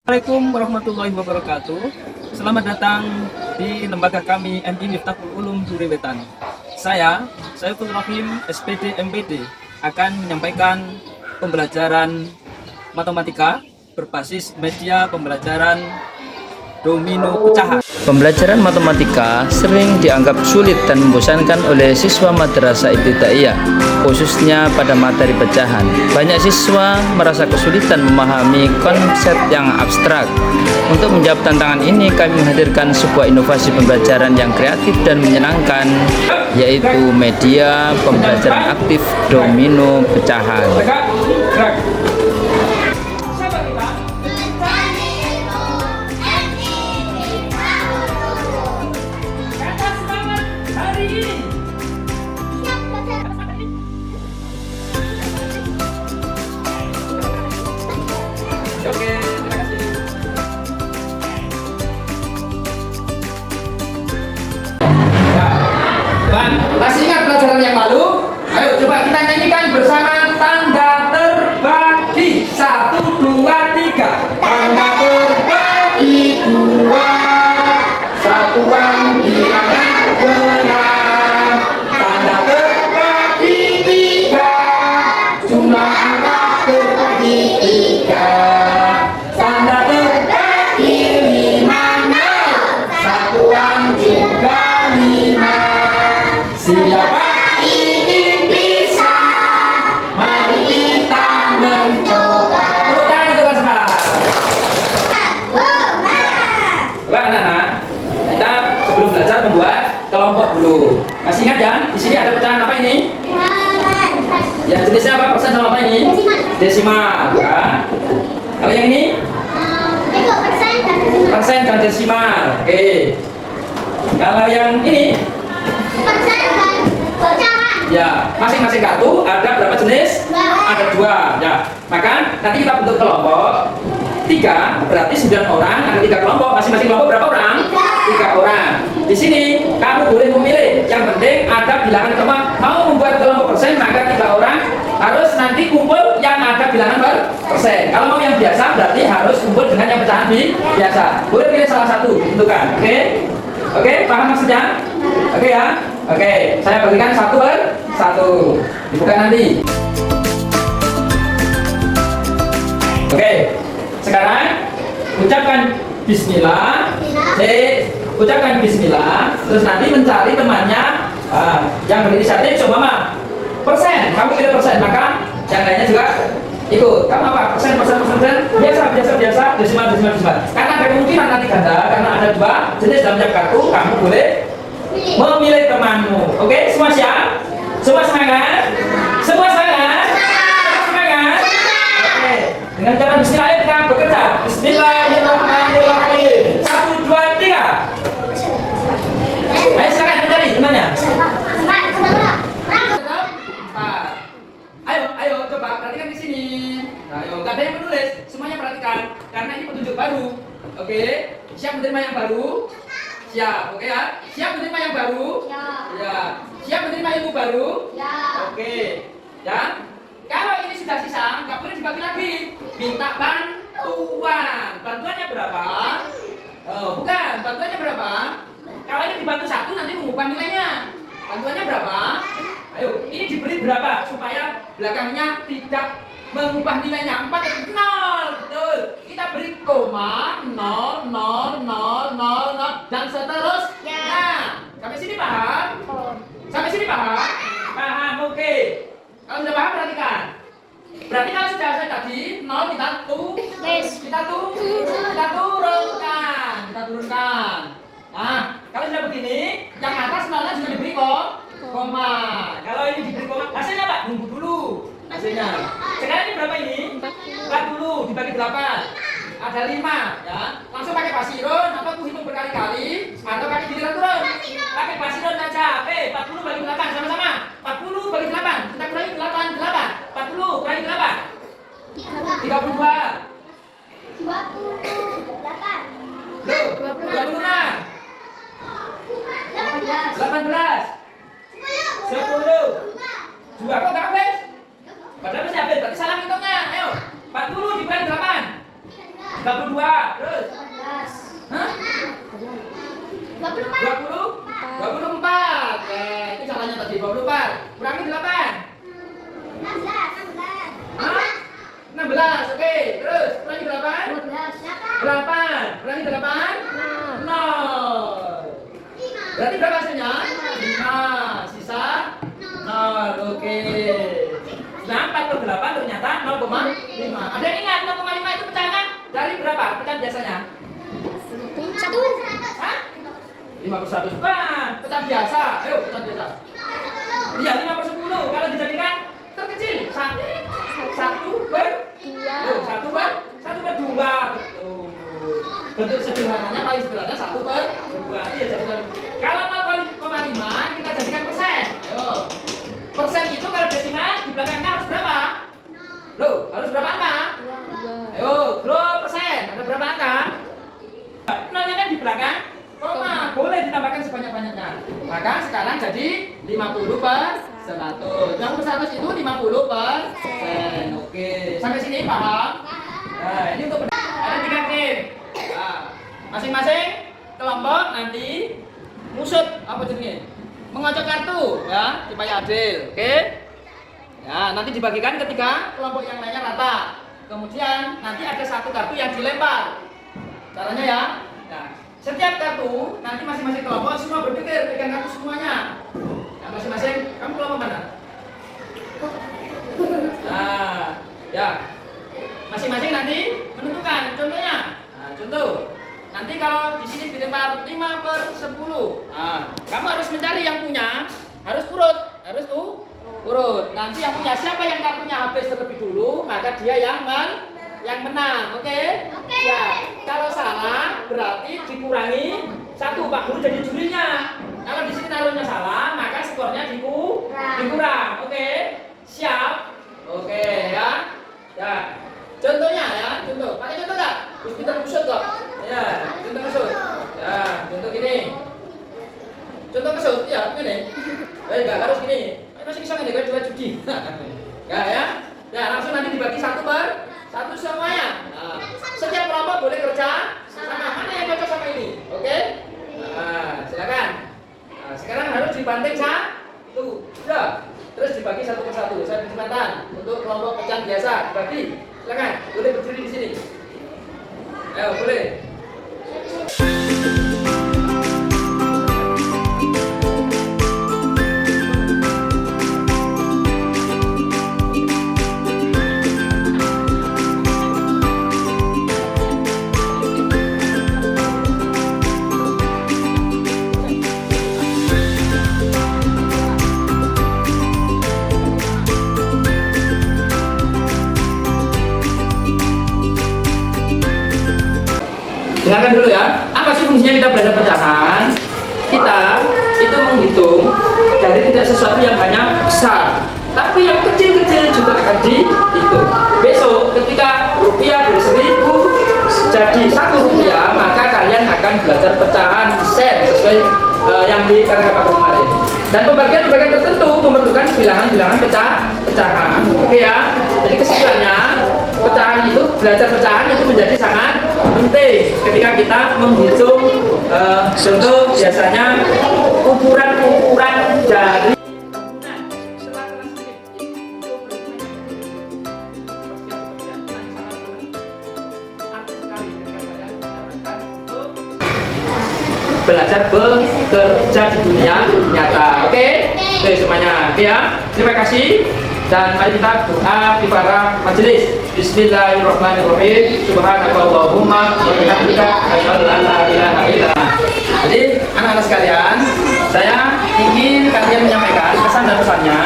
Assalamualaikum warahmatullahi wabarakatuh. Selamat datang di lembaga kami MI Miftahul Ulum Durewetan. Saya Saiful Rahim SPD MPD akan menyampaikan pembelajaran matematika berbasis media pembelajaran domino pecahan. Pembelajaran matematika sering dianggap sulit dan membosankan oleh siswa madrasah ibtidaiyah, khususnya pada materi pecahan. Banyak siswa merasa kesulitan memahami konsep yang abstrak. Untuk menjawab tantangan ini, kami menghadirkan sebuah inovasi pembelajaran yang kreatif dan menyenangkan, yaitu media pembelajaran aktif domino pecahan. Oke, terima kasih. Bang, masih ingat pelajaran yang lalu? Ayo coba kita nyanyikan bersama tanda terbagi. 1, 2, 3. Tanda terbagi 2. Satuan bilangan genap. Tanda terbagi 3. Jumlah angka terbagi 3. Tanda terbagi 5. Satuan juga 5. Siapa ingin bisa? Mari kita mencoba. Tepuk tangan untuk Basma. Coba anak-anak, kita sebelum belajar membuat kelompok dulu. Masih ingat ya? Di sini ada pecahan apa ini? Ya, jenisnya apa? Persen sama apa ini? Desimal. Ya. Kalau yang ini? Persen dan desimal. Oke. Kalau yang ini? Ya, masing-masing kartu ada berapa jenis? Ada 2. Ya, maka nanti kita bentuk kelompok 3, berarti 9 orang, ada 3 kelompok. Masing-masing kelompok berapa orang? 3 orang. Di sini kamu boleh memilih. Yang penting ada bilangan kelompok. Mau membuat kelompok persen, maka 3 orang harus nanti kumpul yang ada bilangan persen. Kalau mau yang biasa, berarti harus kumpul dengan yang pecahan biasa. Boleh pilih salah satu, tentukan. Oke? Oke, paham maksudnya? Oke ya? Oke, saya bagikan 1 per 1. Dibuka nanti. Oke, sekarang ucapkan bismillah. Ucapkan bismillah. Terus nanti mencari temannya yang berinisiatif. Coba persen. Kamu pilih persen, maka yang lainnya juga ikut. Kamu apa? Persen. Biasa. Desimal. Karena ada kemungkinan nanti ganda, karena ada 2 jenis dalam tiap kartu, kamu boleh memilih temanmu. Oke, semua siap? Semua semangat? Semua semangat? Semangat? Oke, dengan cara bismillah kita bekerja. Bismillahirrahmanirrahim. 1, 2, 3. Ayo silakan mencari temannya. Ayo coba perhatikan di sini. Ayo, nggak ada yang menulis, semuanya perhatikan karena ini petunjuk baru. Oke, siap menerima yang baru? Siap, oke ya? Siap menerima yang baru? Ya. Siap menerima ilmu baru? Ya. Oke. Ya. Kalau ini sudah sisa, nggak boleh dibagi lagi. Minta bantuan. Bantuannya berapa? Oh, bukan. Bantuannya berapa? Kalau ini dibantu 1 nanti mengubah nilainya. Bantuannya berapa? Ayo, ini diberi berapa supaya belakangnya tidak mengubah nilainya? 4 atau 0. Betul. Kita beri koma 0 dan seterusnya. Nah, sampai sini paham? Sampai sini paham? Paham, oke. Kalau sudah paham perhatikan. Berarti kalau sudah selesai tadi 0 kita turunkan. Nah, kalau sudah begini, yang atas 0-nya juga diberi koma. Kalau ini diberi koma, hasilnya apa? Tunggu dulu hasilnya. Sekarang ini berapa ini? 40 dibagi 8. Ada 5 ya. Langsung pakai pasirun atau aku hitung berkali-kali atau pakai giliran turun. Pakai pasirun aja. 40 bagi 8 sama-sama. 40 bagi 8. Kita kurangi 8. 40 kurangi 8. 32. 28. 26. 18. 10. 2. Kok gak habis? Padahal masih habis. Berarti salah hitungnya. Ayo. 40 dibagi 8. 22. Terus? Hah? 24. Itu salahnya tadi 24. Kurangi 8. Hah? 16. Oke. Terus kurangi 8. 8. Kurangi 8. 0. Berarti berapa hasilnya? 5. Sisa 0. Oke. Nah, 48 ternyata 0,5. Ada yang ingat 0,5 itu pecahan dari berapa? Pecahan biasanya? 1. Hah? 5/1. Bukan, pecahan biasa. Ayo, pecahan biasa. Iya, 5/10. Kalau dijadikan terkecil, 1/2. Betul. Bentuk sederhananya paling sederhana 1/2. Iya, jadi kalau 0,5 kita jadikan persen. Ayo. Persen itu kalau desimal di belakangnya harus berapa? Loh, harus berapa angka? Ayo, bro, persen. Ada berapa angka? Nolnya kan di belakang koma, boleh ditambahkan sebanyak-banyaknya. Maka sekarang jadi 50/100. Yang per 100 itu 50%. Oke, sampai sini paham? Nah, ini untuk ada 3 tim. Nah, masing-masing kelompok nanti ngusut apa jenisnya? Mengocok kartu ya, supaya adil. Oke? Ya, nanti dibagikan ketika kelompok yang lainnya rata. Kemudian nanti ada satu kartu yang dilempar. Caranya ya. Nah, setiap kartu nanti masing-masing kelompok semua berpikir pegang kartu semuanya. Nah, masing-masing kamu kelompok mana? Nah, ya. Masing-masing nanti menentukan contohnya. Nah, contoh. Nanti kalau di sini dilempar 5/10. Nah, kamu harus mencari yang punya, harus urut, urut. Nanti yang punya siapa yang kartunya habis terlebih dulu, maka dia yang menang. Oke? Ya. Kalau salah berarti dikurangi 1. Pak Guru jadi jurinya. Kalau di sini taruhnya salah, maka skornya dikurang. Oke? Siap? Oke ya. Ya. Contohnya ya, contoh. Pakai contoh enggak? Kita usut kok. Ya, contoh kesut. Ya, contoh gini. Contoh kesut, ya, gini. Enggak harus gini. Masih bisa ngene dua judi. Ya. Ya, langsung nanti dibagi 1/1 semuanya. Nah, setiap kelompok boleh kerja sama. Mana yang cocok sama ini? Oke? Nah, silakan. Nah, sekarang harus dibanting satu. Sudah. Terus dibagi 1/1. Saya beri kesempatan untuk kelompok pecahan biasa dibagi. Silakan, boleh berdiri di sini. Ayo, boleh. Dengarkan dulu ya, apa sih fungsinya kita belajar pecahan? Kita itu menghitung dari tidak sesuatu yang banyak besar, tapi yang kecil-kecil juga akan dihitung. Besok ketika rupiah dari 1.000 jadi 1 rupiah, maka kalian akan belajar pecahan sen sesuai yang di kata-kata kemarin. Dan pembagian tertentu memerlukan bilangan-bilangan pecahan. Oke ya. Jadi kesimpulannya, pecahan itu, belajar pecahan itu menjadi sangat penting ketika kita menghitung contoh biasanya ukuran dari belajar bekerja di dunia nyata. Oke semuanya. Oke ya. Terima kasih. Dan mari kita doa di para majelis. Bismillahirrahmanirrahim. Subhanakallahumma wa bihamdika asyhadu an la ilaha illa anta. Jadi anak-anak sekalian, saya ingin kalian menyampaikan pesan dan pesannya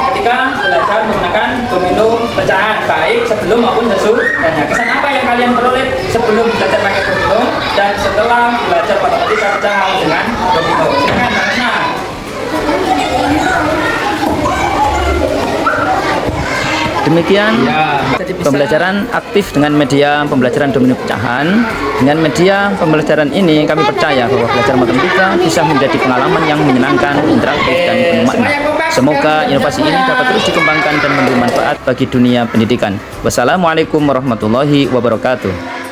ketika belajar menggunakan domino pecahan, baik sebelum maupun sesudahnya. Kesan apa yang kalian peroleh sebelum belajar pakai domino dan setelah belajar matematika pecahan dengan domino? Silakan, Mas. Demikian pembelajaran aktif dengan media pembelajaran domino pecahan. Dengan media pembelajaran ini kami percaya bahwa belajar matematika bisa menjadi pengalaman yang menyenangkan, interaktif, dan penuh makna. Semoga inovasi ini dapat terus dikembangkan dan memberi manfaat bagi dunia pendidikan. Wassalamualaikum warahmatullahi wabarakatuh.